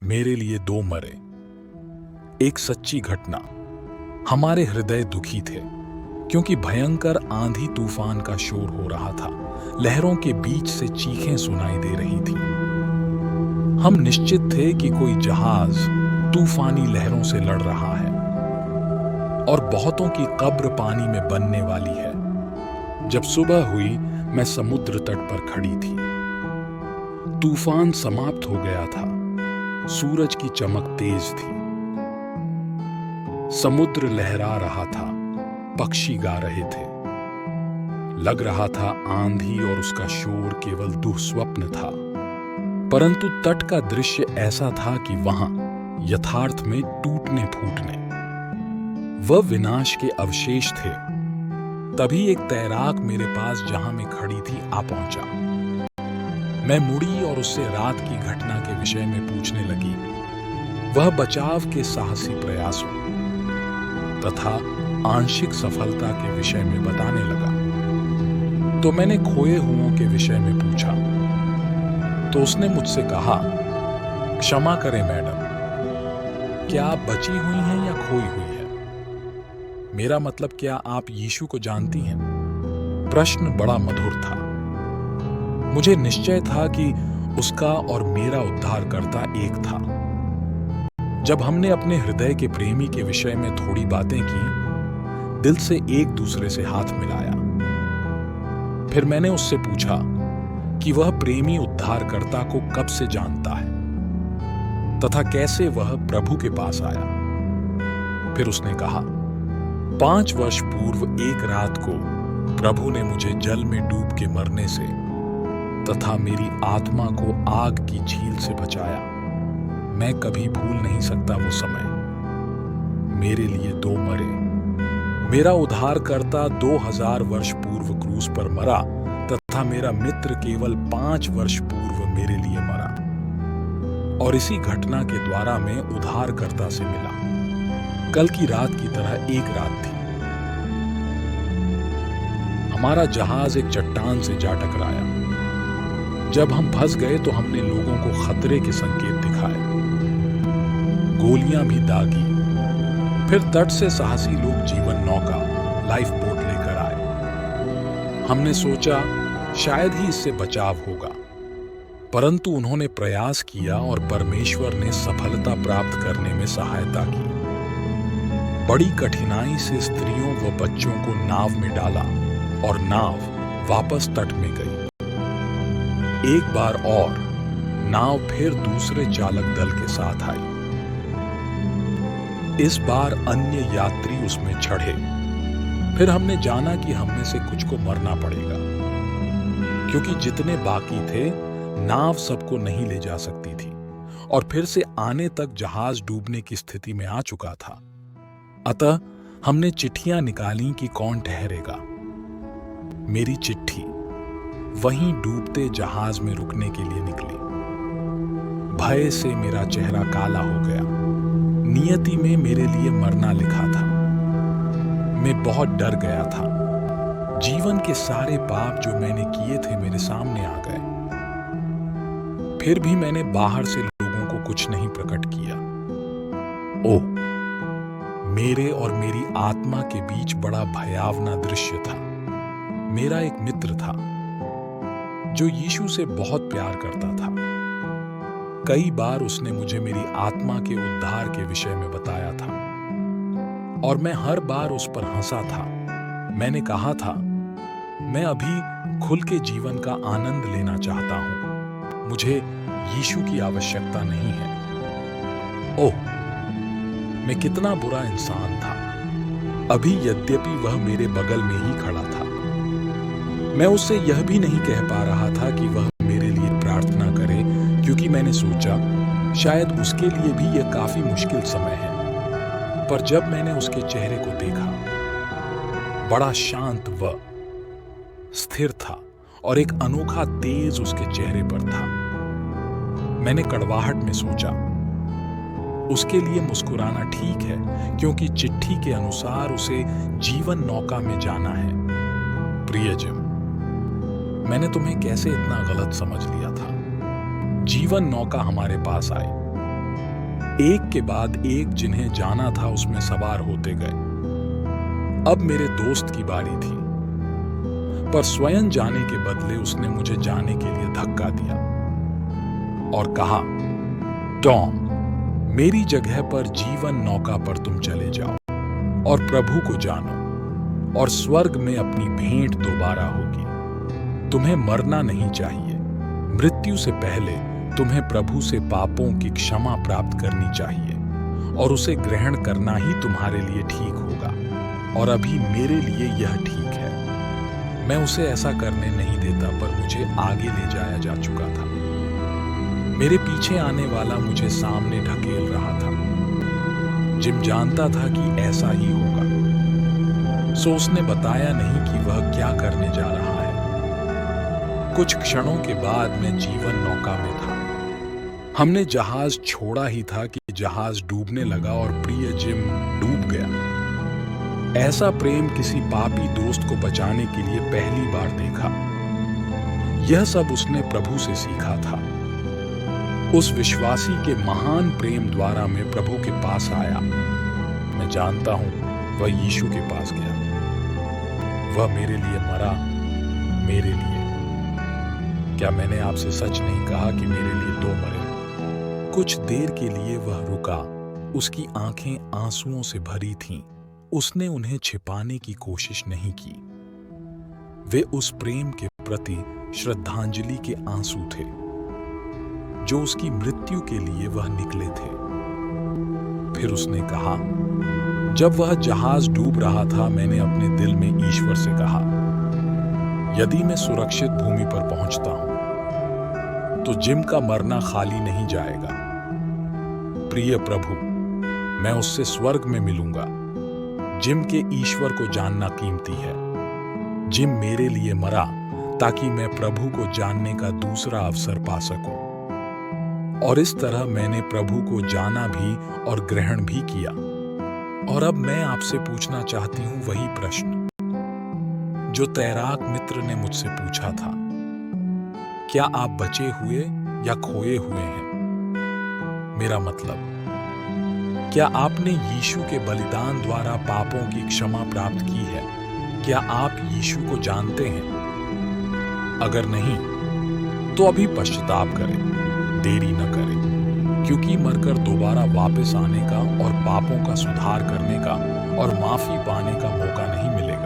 मेरे लिए दो मरे। एक सच्ची घटना। हमारे हृदय दुखी थे क्योंकि भयंकर आंधी तूफान का शोर हो रहा था। लहरों के बीच से चीखें सुनाई दे रही थी। हम निश्चित थे कि कोई जहाज तूफानी लहरों से लड़ रहा है और बहुतों की कब्र पानी में बनने वाली है। जब सुबह हुई, मैं समुद्र तट पर खड़ी थी। तूफान समाप्त हो गया था। सूरज की चमक तेज थी। समुद्र लहरा रहा था। पक्षी गा रहे थे। लग रहा था आंधी और उसका शोर केवल दुःस्वप्न था। परंतु तट का दृश्य ऐसा था कि वहां यथार्थ में टूटने फूटने, वह विनाश के अवशेष थे। तभी एक तैराक मेरे पास जहां मैं खड़ी थी आ पहुंचा। मैं मुड़ी और उससे रात की घटना के विषय में पूछने लगी। वह बचाव के साहसी प्रयासों तथा आंशिक सफलता के विषय में बताने लगा। तो मैंने खोए हुओं के विषय में पूछा तो उसने मुझसे कहा, क्षमा करें मैडम, क्या आप बची हुई हैं या खोई हुई है? मेरा मतलब, क्या आप यीशु को जानती हैं? प्रश्न बड़ा मधुर था। मुझे निश्चय था कि उसका और मेरा उद्धारकर्ता एक था। जब हमने अपने हृदय के प्रेमी के विषय में थोड़ी बातें की, दिल से एक दूसरे से हाथ मिलाया। फिर मैंने उससे पूछा कि वह प्रेमी उद्धारकर्ता को कब से जानता है तथा कैसे वह प्रभु के पास आया। फिर उसने कहा, 5 वर्ष पूर्व एक रात को प्रभु ने मुझे जल में डूब के मरने से तथा मेरी आत्मा को आग की झील से बचाया। मैं कभी भूल नहीं सकता वो समय। मेरे लिए दो मरे। मेरा उद्धारकर्ता 2000 वर्ष पूर्व क्रूस पर मरा तथा मेरा मित्र केवल 5 वर्ष पूर्व मेरे लिए मरा। और इसी घटना के द्वारा मैं उद्धारकर्ता से मिला। कल की रात की तरह एक रात थी। हमारा जहाज एक चट्टान से जा टकराया। जब हम फंस गए तो हमने लोगों को खतरे के संकेत दिखाए, गोलियां भी दागी। फिर तट से साहसी लोग जीवन नौका, लाइफ बोट लेकर आए। हमने सोचा शायद ही इससे बचाव होगा, परंतु उन्होंने प्रयास किया और परमेश्वर ने सफलता प्राप्त करने में सहायता की। बड़ी कठिनाई से स्त्रियों व बच्चों को नाव में डाला और नाव वापस तट में गई। एक बार और नाव फिर दूसरे चालक दल के साथ आई। इस बार अन्य यात्री उसमें चढ़े। फिर हमने जाना कि हममें से कुछ को मरना पड़ेगा, क्योंकि जितने बाकी थे नाव सबको नहीं ले जा सकती थी और फिर से आने तक जहाज डूबने की स्थिति में आ चुका था। अतः हमने चिट्ठियां निकाली कि कौन ठहरेगा। मेरी चिट्ठी वहीं डूबते जहाज में रुकने के लिए निकली। भय से मेरा चेहरा काला हो गया। नियति में मेरे लिए मरना लिखा था। मैं बहुत डर गया था। जीवन के सारे पाप जो मैंने किए थे मेरे सामने आ गए। फिर भी मैंने बाहर से लोगों को कुछ नहीं प्रकट किया। ओह, मेरे और मेरी आत्मा के बीच बड़ा भयावना दृश्य था। मेरा एक मित्र था जो यीशु से बहुत प्यार करता था। कई बार उसने मुझे मेरी आत्मा के उद्धार के विषय में बताया था और मैं हर बार उस पर हंसा था। मैंने कहा था, मैं अभी खुल के जीवन का आनंद लेना चाहता हूं। मुझे यीशु की आवश्यकता नहीं है। ओह, मैं कितना बुरा इंसान था। अभी यद्यपि वह मेरे बगल में ही खड़ा था, मैं उससे यह भी नहीं कह पा रहा था कि वह मेरे लिए प्रार्थना करे, क्योंकि मैंने सोचा शायद उसके लिए भी यह काफी मुश्किल समय है। पर जब मैंने उसके चेहरे को देखा, बड़ा शांत व स्थिर था और एक अनोखा तेज उसके चेहरे पर था। मैंने कड़वाहट में सोचा, उसके लिए मुस्कुराना ठीक है, क्योंकि चिट्ठी के अनुसार उसे जीवन नौका में जाना है। प्रियजन, मैंने तुम्हें कैसे इतना गलत समझ लिया था। जीवन नौका हमारे पास आई। एक के बाद एक जिन्हें जाना था उसमें सवार होते गए। अब मेरे दोस्त की बारी थी, पर स्वयं जाने के बदले उसने मुझे जाने के लिए धक्का दिया और कहा, टॉम, मेरी जगह पर जीवन नौका पर तुम चले जाओ और प्रभु को जानो, और स्वर्ग में अपनी भेंट दोबारा होगी। तुम्हें मरना नहीं चाहिए। मृत्यु से पहले तुम्हें प्रभु से पापों की क्षमा प्राप्त करनी चाहिए, और उसे ग्रहण करना ही तुम्हारे लिए ठीक होगा, और अभी मेरे लिए यह ठीक है। मैं उसे ऐसा करने नहीं देता, पर मुझे आगे ले जाया जा चुका था। मेरे पीछे आने वाला मुझे सामने ढकेल रहा था। जिम जानता था कि ऐसा ही होगा, सो उसने बताया नहीं कि वह क्या करने जा रहा है। कुछ क्षणों के बाद मैं जीवन नौका में था। हमने जहाज छोड़ा ही था कि जहाज डूबने लगा और प्रिय जिम डूब गया। ऐसा प्रेम किसी पापी दोस्त को बचाने के लिए पहली बार देखा। यह सब उसने प्रभु से सीखा था। उस विश्वासी के महान प्रेम द्वारा मैं प्रभु के पास आया। मैं जानता हूं वह यीशु के पास गया। वह मेरे लिए मरा, मेरे लिए। क्या मैंने आपसे सच नहीं कहा कि मेरे लिए दो मरे? कुछ देर के लिए वह रुका। उसकी आंखें आंसुओं से भरी थीं। उसने उन्हें छिपाने की कोशिश नहीं की। वे उस प्रेम के प्रति श्रद्धांजलि के आंसू थे जो उसकी मृत्यु के लिए वह निकले थे। फिर उसने कहा, जब वह जहाज डूब रहा था, मैंने अपने दिल में ईश्वर से कहा, यदि मैं सुरक्षित भूमि पर पहुंचता हूं तो जिम का मरना खाली नहीं जाएगा। प्रिय प्रभु, मैं उससे स्वर्ग में मिलूंगा। जिम के ईश्वर को जानना कीमती है। जिम मेरे लिए मरा ताकि मैं प्रभु को जानने का दूसरा अवसर पा सकूं, और इस तरह मैंने प्रभु को जाना भी और ग्रहण भी किया। और अब मैं आपसे पूछना चाहती हूं वही प्रश्न जो तैराक मित्र ने मुझसे पूछा था। क्या आप बचे हुए या खोए हुए हैं? मेरा मतलब, क्या आपने यीशु के बलिदान द्वारा पापों की क्षमा प्राप्त की है? क्या आप यीशु को जानते हैं? अगर नहीं, तो अभी पश्चाताप करें, देरी न करें, क्योंकि मरकर दोबारा वापस आने का और पापों का सुधार करने का और माफी पाने का मौका नहीं मिलेगा।